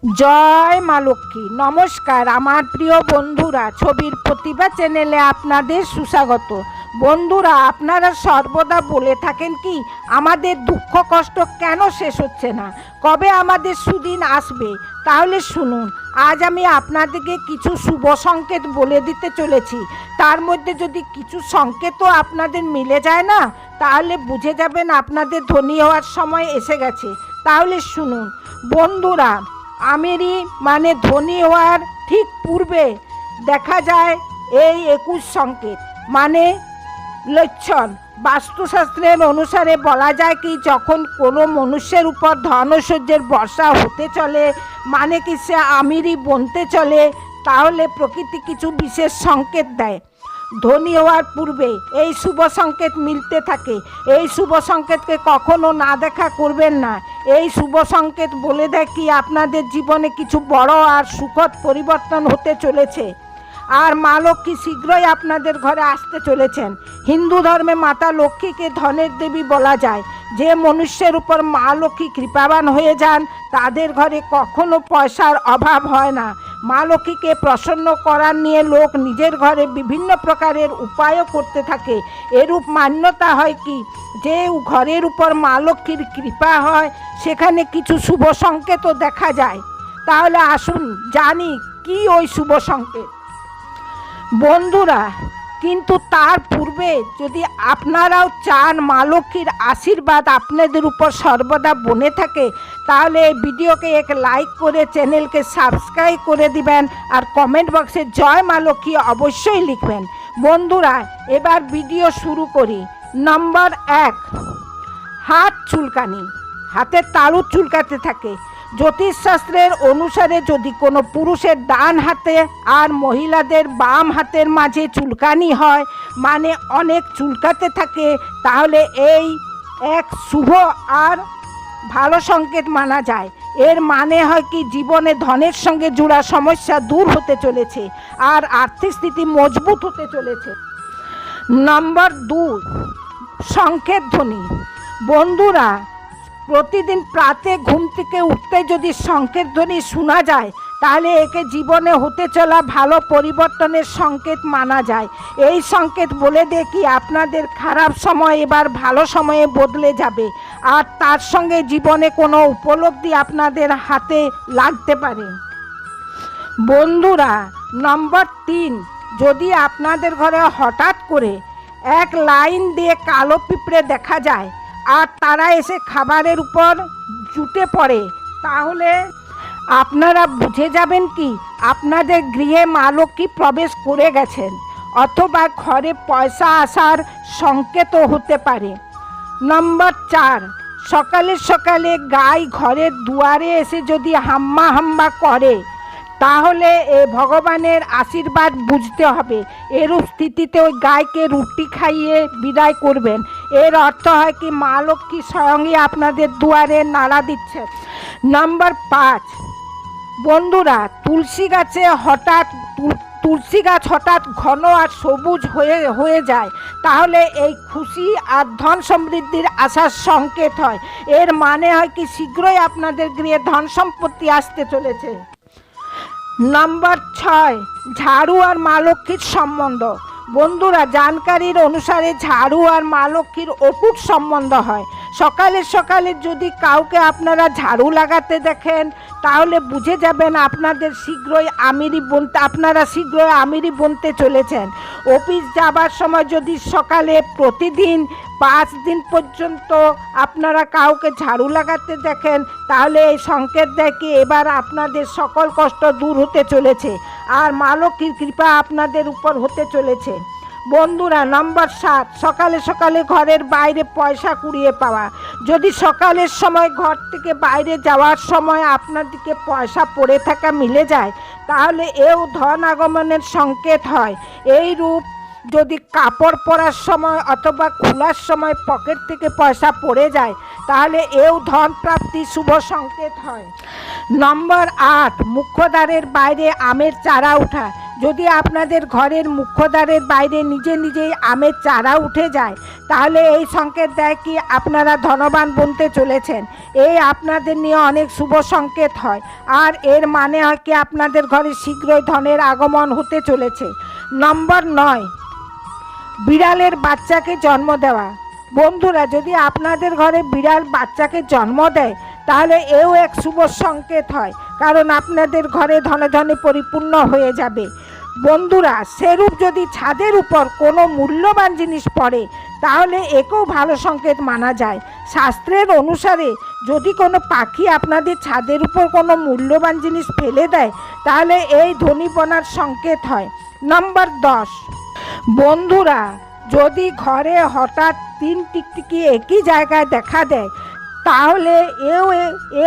জয় মা লক্ষ্মী। নমস্কার আমার প্রিয় বন্ধুরা, ছবির প্রতিভা চ্যানেলে আপনাদের সুস্বাগত। বন্ধুরা, আপনারা সর্বদা বলে থাকেন কি আমাদের দুঃখ কষ্ট কেন শেষ হচ্ছে না, কবে আমাদের সুদিন আসবে? তাহলে শুনুন, আজ আমি আপনাদেরকে কিছু শুভ সংকেত বলে দিতে চলেছি। তার মধ্যে যদি কিছু সংকেতও আপনাদের মিলে যায় না, তাহলে বুঝে যাবেন আপনাদের ধনী হওয়ার সময় এসে গেছে। তাহলে শুনুন বন্ধুরা, আমেরই মানে ধনী হওয়ার ঠিক পূর্বে দেখা যায় এই 21 সংকেত মানে লক্ষণ। বাস্তুশাস্ত্রের অনুসারে বলা যায় কি, যখন কোনো মনুষ্যের উপর ধন ঐশ্বর্যের বর্ষা হতে চলে, মানে কি সে আমিরই বনতে চলে, তাহলে প্রকৃতি কিছু বিশেষ সংকেত দেয়। ধনী হওয়ার পূর্বে এই শুভ সংকেত মিলতে থাকে। এই শুভ সংকেতকে কখনো না দেখা করবেন না। এই শুভ সংকেত বলে দেয় কি আপনাদের জীবনে কিছু বড় আর সুখদ পরিবর্তন হতে চলেছে, আর মা লক্ষ্মী শীঘ্রই আপনাদের ঘরে আসতে চলেছেন। হিন্দু ধর্মে মাতা লক্ষ্মীকে ধনের দেবী বলা যায়। যে মনুষ্যের উপর মা লক্ষ্মী কৃপাবান হয়ে যান, তাদের ঘরে কখনো পয়সার অভাব হয় না। মা লক্ষ্মীকে প্রসন্ন করার নিয়ে লোক নিজের ঘরে বিভিন্ন প্রকারের উপায়ও করতে থাকে। এরূপ মান্যতা হয় কি, যে ঘরের উপর মা লক্ষ্মীর কৃপা হয় সেখানে কিছু শুভ সংকেতও দেখা যায়। তাহলে আসুন জানি কি ওই শুভ সংকেত বন্ধুরা। কিন্তু তার পূর্বে যদি আপনারাও চান মা লক্ষ্মীর আশীর্বাদ আপনাদের উপর সর্বদা বনে থাকে, তাহলে এই ভিডিওকে এক লাইক করে চ্যানেলকে সাবস্ক্রাইব করে দিবেন, আর কমেন্ট বক্সে জয় মা লক্ষ্মী অবশ্যই লিখবেন। বন্ধুরা, এবার ভিডিও শুরু করি। নম্বর 1, হাত চুলকানি। হাতের তালু চুলকাতে থাকে। জ্যোতিষশাস্ত্রের অনুসারে যদি কোনো পুরুষের ডান হাতে আর মহিলাদের বাম হাতের মাঝে চুলকানি হয়, মানে অনেক চুলকাতে থাকে, তাহলে এই এক শুভ আর ভালো সংকেত মানা যায়। এর মানে হয় কি, জীবনে ধনের সঙ্গে জোড়া সমস্যা দূর হতে চলেছে আর আর্থিক স্থিতি মজবুত হতে চলেছে। নম্বর 2, সংকেত ধ্বনি। বন্ধুরা, প্রতিদিন প্রাতে ঘুম থেকে উঠতে যদি সংকেত ধ্বনি শোনা যায়, তাহলে একে জীবনে হতে চলা ভালো পরিবর্তনের সংকেত মানা যায়। এই সংকেত বলে দেয় কি আপনাদের খারাপ সময় এবার ভালো সময়ে বদলে যাবে, আর তার সঙ্গে জীবনে কোনো উপলব্ধি আপনাদের হাতে লাগতে পারে। বন্ধুরা, নম্বর 3, যদি আপনাদের ঘরে হঠাৎ করে এক লাইন দিয়ে কালো পিঁপড়ে দেখা যায় আর তারা এসে খাবারের উপর জুটে পড়ে, তাহলে আপনারা বুঝে যাবেন কি আপনাদের গৃহে মা লক্ষ্মী প্রবেশ করে গেছেন, অথবা ঘরে পয়সা আসার সংকেতও হতে পারে। নম্বর 4, সকালে সকালে গাই ঘরের দুয়ারে এসে যদি হাম্মা হাম্মা করে, তাহলে ভগবানের আশীর্বাদ বুঝতে হবে। এরূপ স্থিতিতে ওই গাইকে রুটি খাইয়ে বিদায় করবেন। এর অর্থ হয় কি মা লক্ষ্মী স্বয়ংই আপনাদের দুয়ারে নাড়া দিচ্ছে। নম্বর 5, বন্ধুরা, তুলসী গাছ হঠাৎ ঘন আর সবুজ হয়ে যায়, তাহলে এই খুশি আর ধন সমৃদ্ধির আসার সংকেত হয়। এর মানে হয় কি শীঘ্রই আপনাদের গৃহে ধন সম্পত্তি আসতে চলেছে। নম্বর 6, ঝাড়ু আর মা লক্ষ্মীর সম্বন্ধ। বন্ধুরা, জানকারীর অনুসারে ঝাড়ু আর মা লক্ষ্মীর অটুট সম্বন্ধ হয়। সকালে সকালে যদি কাউকে আপনারা ঝাড়ু লাগাতে দেখেন, তাহলে বুঝে যাবেন আপনারা শীঘ্রই আমিরই বনতে চলেছেন। অফিস যাবার সময় যদি সকালে প্রতিদিন 5 দিন পর্যন্ত আপনারা কাউকে ঝাড়ু লাগাতে দেখেন, তাহলে এই সংকেত দেয় কি এবার আপনাদের সকল কষ্ট দূর হতে চলেছে আর মা লক্ষ্মীর কৃপা আপনাদের উপর হতে চলেছে। বন্ধুরা, নম্বর 7, সকালে সকালে ঘরের বাইরে পয়সা কুড়িয়ে পাওয়া। যদি সকালের সময় ঘর থেকে বাইরে যাওয়ার সময় আপনার দিকে পয়সা পড়ে থাকা মিলে যায়, তাহলে এও ধন আগমনের সংকেত হয়। এই রূপ যদি কাপড় পরার সময় অথবা খোলার সময় পকেট থেকে পয়সা পড়ে যায়, তাহলে এও ধন প্রাপ্তির শুভ সংকেত হয়। নম্বর 8, মুখ্যদ্বারের বাইরে আমের চারা ওঠা। যদি আপনাদের ঘরের মুখ্যদ্বারের বাইরে নিজে নিজেই আমের চারা উঠে যায়, তাহলে এই সংকেত দেয় কি আপনারা ধনবান বনতে চলেছেন। এই আপনাদের নিয়ে অনেক শুভ সংকেত হয়, আর এর মানে হয় কি আপনাদের ঘরে শীঘ্রই ধনের আগমন হতে চলেছে। নম্বর 9, বিড়ালের বাচ্চাকে জন্ম দেওয়া। বন্ধুরা, যদি আপনাদের ঘরে বিড়াল বাচ্চাকে জন্ম দেয়, তাহলে এও এক শুভ সংকেত হয়, কারণ আপনাদের ঘরে ধনে ধনে পরিপূর্ণ হয়ে যাবে। বন্ধুরা, সেরূপ যদি ছাদের উপর কোনো মূল্যবান জিনিস পড়ে, তাহলে একেও ভালো সংকেত মানা যায়। শাস্ত্রের অনুসারে যদি কোনো পাখি আপনাদের ছাদের উপর কোনো মূল্যবান জিনিস ফেলে দেয়, তাহলে এই ধনীপনার সংকেত হয়। নম্বর 10, বন্ধুরা, যদি ঘরে হঠাৎ 3 টিকটিকি একই জায়গায় দেখা দেয়, তাহলে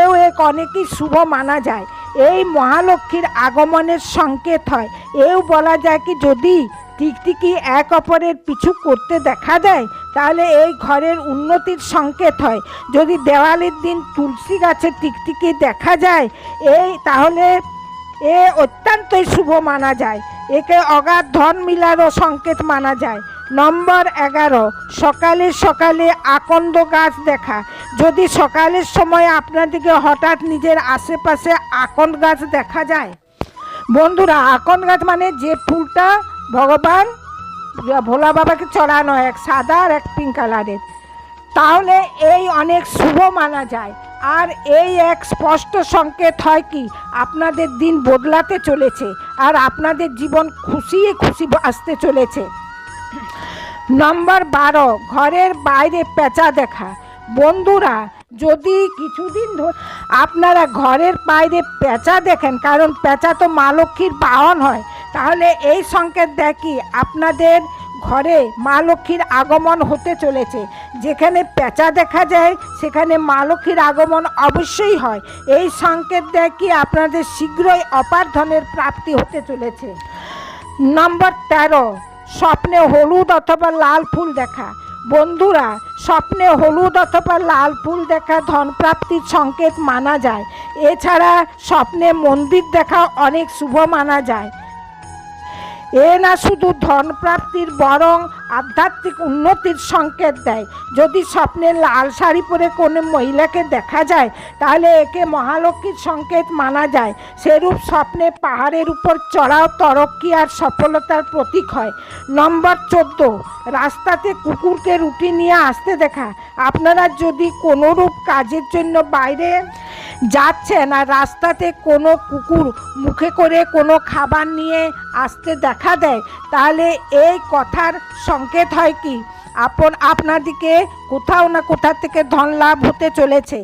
এও এক অনেকই শুভ মানা যায়। এই মহালক্ষ্মীর আগমনের সংকেত হয়। এও বলা যায় কি যদি টিকটিকি এক অপরের পিছু করতে দেখা দেয়, তাহলে এই ঘরের উন্নতির সংকেত হয়। যদি দেওয়ালির দিন তুলসী গাছে টিকটিকি দেখা যায়, তাহলে অত্যন্তই শুভ মানা যায়। একে অগাধ ধন মিলারও সংকেত মানা যায়। নম্বর 11, সকালে সকালে আকন্দ গাছ দেখা। যদি সকালের সময় আপনাদেরকে হঠাৎ নিজের আশেপাশে আকন্দ গাছ দেখা যায়, বন্ধুরা, আকন্দ গাছ মানে যে ফুলটা ভগবান ভোলা বাবাকে চড়ানো হয়, এক সাদা আর এক পিঙ্ক কালারের, তাহলে এই অনেক শুভ মানা যায়। আর এই এক স্পষ্ট সংকেত হয় কি আপনাদের দিন বদলাতে চলেছে, আর আপনাদের জীবন খুশি আসতে চলেছে। নম্বর 12, ঘরের বাইরে পেঁচা দেখা। বন্ধুরা, যদি কিছুদিন ধরে আপনারা ঘরের বাইরে পেঁচা দেখেন, কারণ পেঁচা তো মা লক্ষ্মীর বাহন হয়, তাহলে এই সংকেত দেয় কি আপনাদের ঘরে মা লক্ষ্মীর আগমন হতে চলেছে। যেখানে পেঁচা দেখা যায় সেখানে মা লক্ষ্মীর আগমন অবশ্যই হয়। এই সংকেত দেয় কি আপনাদের শীঘ্রই অপার ধনের প্রাপ্তি হতে চলেছে। নম্বর 13, স্বপ্নে হলুদ অথবা লাল ফুল দেখা। বন্ধুরা, স্বপ্নে হলুদ অথবা লাল ফুল দেখা ধন প্রাপ্তির সংকেত মানা যায়। এছাড়া স্বপ্নে মন্দির দেখা অনেক শুভ মানা যায়। না শুধু ধন প্রাপ্তির, বরং আধ্যাত্মিক উন্নতির সংকেত দেয়। যদি স্বপ্নে লাল শাড়ি পরে কোনো মহিলাকে দেখা যায়, তাহলে একে মহালক্ষ্মীর সংকেত মানা যায়। সেরূপ স্বপ্নে পাহাড়ের উপর চড়াও তরক্কি আর সফলতার প্রতীক হয়। নম্বর 14, রাস্তাতে কুকুরকে রুটি নিয়ে আসতে দেখা। আপনারা যদি কোনোরূপ কাজের জন্য বাইরে যাচ্ছেন আর রাস্তাতে কোনো কুকুর মুখে করে কোনো খাবার নিয়ে আসতে দেখা দেয়, তাহলে এই কথার সংকেত হয় কি আপনাদিকে কোথাও না কোথা থেকে ধন লাভ হতে চলেছে।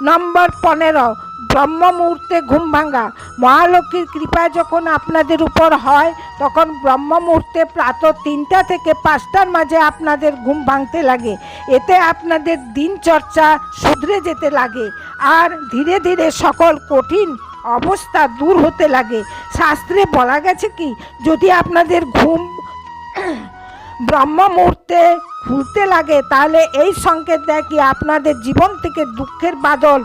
নম্বর 15, ব্রহ্ম মুহূর্তে ঘুম ভাঙা। মহালক্ষ্মীর কৃপা যখন আপনাদের উপর হয়, তখন ব্রহ্ম মুহূর্তে প্রাত 3টা থেকে 5টার মাঝে আপনাদের ঘুম ভাঙতে লাগে। এতে আপনাদের দিনচর্চা শুধরে যেতে লাগে, আর ধীরে ধীরে সকল কঠিন অবস্থা দূর হতে লাগে। শাস্ত্রে বলা গেছে কি যদি আপনাদের ঘুম ব্রহ্ম মুহূর্তে খুলতে লাগে, তাহলে এই সংকেত দেয় কি আপনাদের জীবন থেকে দুঃখের বাদল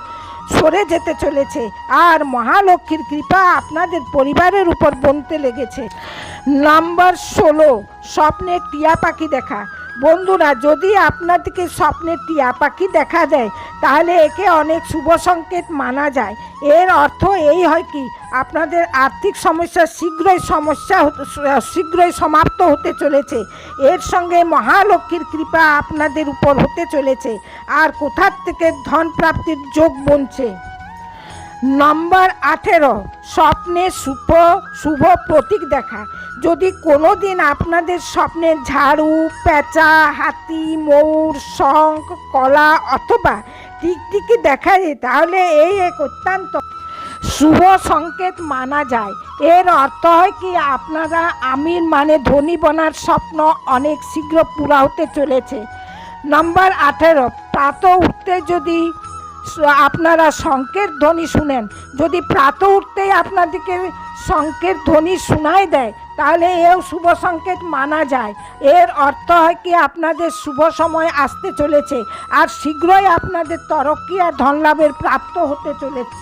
সরে যেতে চলেছে, আর মহালক্ষ্মীর কৃপা আপনাদের পরিবারের উপর বনতে লেগেছে। নম্বর 16, স্বপ্নে টিয়া পাখি দেখা। বন্ধুরা, যদি আপনাদেরকে স্বপ্নে টিয়া পাখি দেখা যায়, তাহলে একে অনেক শুভ সংকেত মানা যায়। এর অর্থ এই হয় কি আপনাদের আর্থিক সমস্যা শীঘ্রই সমাপ্ত হতে চলেছে। এর সঙ্গে মহালক্ষ্মীর কৃপা আপনাদের উপর হতে চলেছে, আর কোথার থেকে ধন প্রাপ্তির যোগ বনছে। নম্বর 18, স্বপ্নে শুভ প্রতীক দেখা। যদি কোনো দিন আপনাদের স্বপ্নে ঝাড়ু, পেঁচা, হাতি, ময়ূর, শঙ্খ, কলা অথবা টিকটিকি দেখা যায়, তাহলে এই এক অত্যন্ত শুভ সংকেত মানা যায়। এর অর্থ হয় কি আপনারা আমির মানে ধনী বনার স্বপ্ন অনেক শীঘ্র পুরা হতে চলেছে। নম্বর 18, প্রাত উঠতে যদি আপনারা শঙ্কের ধ্বনি শুনেন, যদি প্রাত উঠতেই আপনাদেরকে শঙ্কের ধ্বনি শোনায় দেয়, তাহলে এও শুভ সংকেত মানা যায়। এর অর্থ হয় কি আপনাদের শুভ সময় আসতে চলেছে, আর শীঘ্রই আপনাদের তরক্কি আর ধনলাভের প্রাপ্ত হতে চলেছে।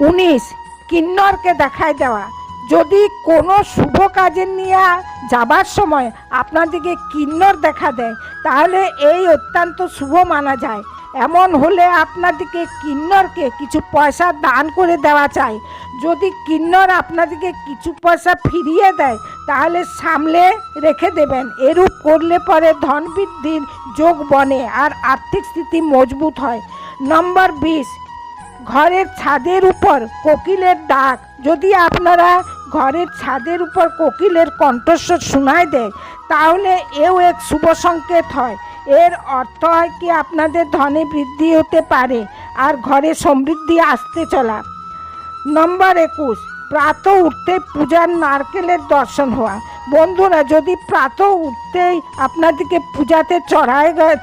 19, কিন্নরকে দেখায় দেওয়া। যদি কোনো শুভ কাজে নিয়ে যাবার সময় আপনাদেরকে কিন্নর দেখা দেয়, তাহলে এই অত্যন্ত শুভ মানা যায়। এমন হলে আপনাদেরকে কিন্নরকে কিছু পয়সা দান করে দেওয়া চাই। যদি কিন্নর আপনাদেরকে কিছু পয়সা ফিরিয়ে দেয়, তাহলে সামলে রেখে দেবেন। এরূপ করলে পরে ধন বৃদ্ধির যোগ বনে আর আর্থিক স্থিতি মজবুত হয়। নম্বর 20, ঘরের ছাদের উপর কোকিলের ডাক। যদি আপনারা ঘরের ছাদের উপর কোকিলের কণ্ঠস্বর শোনায় দেয়, তাহলে এও এক শুভ সংকেত হয়। এর অর্থ হয় কি আপনাদের ধনে বৃদ্ধি হতে পারে আর ঘরে সমৃদ্ধি আসতে চলা। নম্বর 21, প্রাতঃ উঠতে পূজার নারকেলের দর্শন হওয়া। বন্ধুরা, যদি প্রাতঃ উঠতেই আপনাদেরকে পূজাতে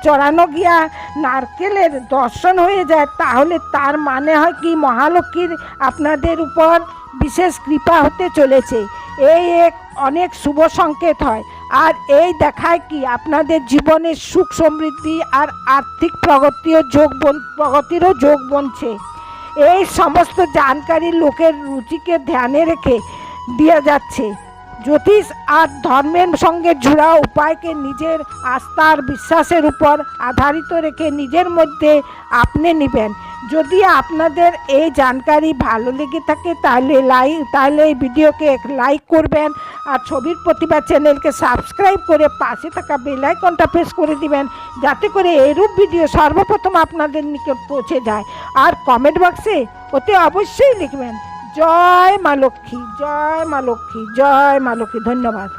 চড়ানো গিয়া নারকেলের দর্শন হয়ে যায়, তাহলে তার মানে হয় কি মহালক্ষ্মীর আপনাদের উপর বিশেষ কৃপা হতে চলেছে। এই এক অনেক শুভ সংকেত হয়। আর এই দেখায় কি আপনাদের জীবনে সুখ সমৃদ্ধি আর আর্থিক প্রগতিরও যোগ বনছে। এই সমস্ত জানকারি লোকের রুচিকে ধ্যানে রেখে দেওয়া যাচ্ছে। জ্যোতিষ আর ধর্মের সঙ্গে জুড়া উপায়কে নিজের আস্থা আর বিশ্বাসের উপর আধারিত রেখে নিজের মধ্যে আপনি নেবেন। যদি আপনাদের এই জানকারি ভালো লেগে থাকে, তাহলে এই ভিডিওকে লাইক করবেন আর ছবির প্রতিভা চ্যানেলকে সাবস্ক্রাইব করে পাশে থাকা বেল আইকনটা প্রেস করে দিবেন, যাতে করে এইরূপ ভিডিও সর্বপ্রথম আপনাদের নিকট পৌঁছে যায়। আর কমেন্ট বক্সে ওতে অবশ্যই লিখবেন জয় মা লক্ষ্মী, জয় মা লক্ষ্মী, জয় মা লক্ষ্মী। ধন্যবাদ।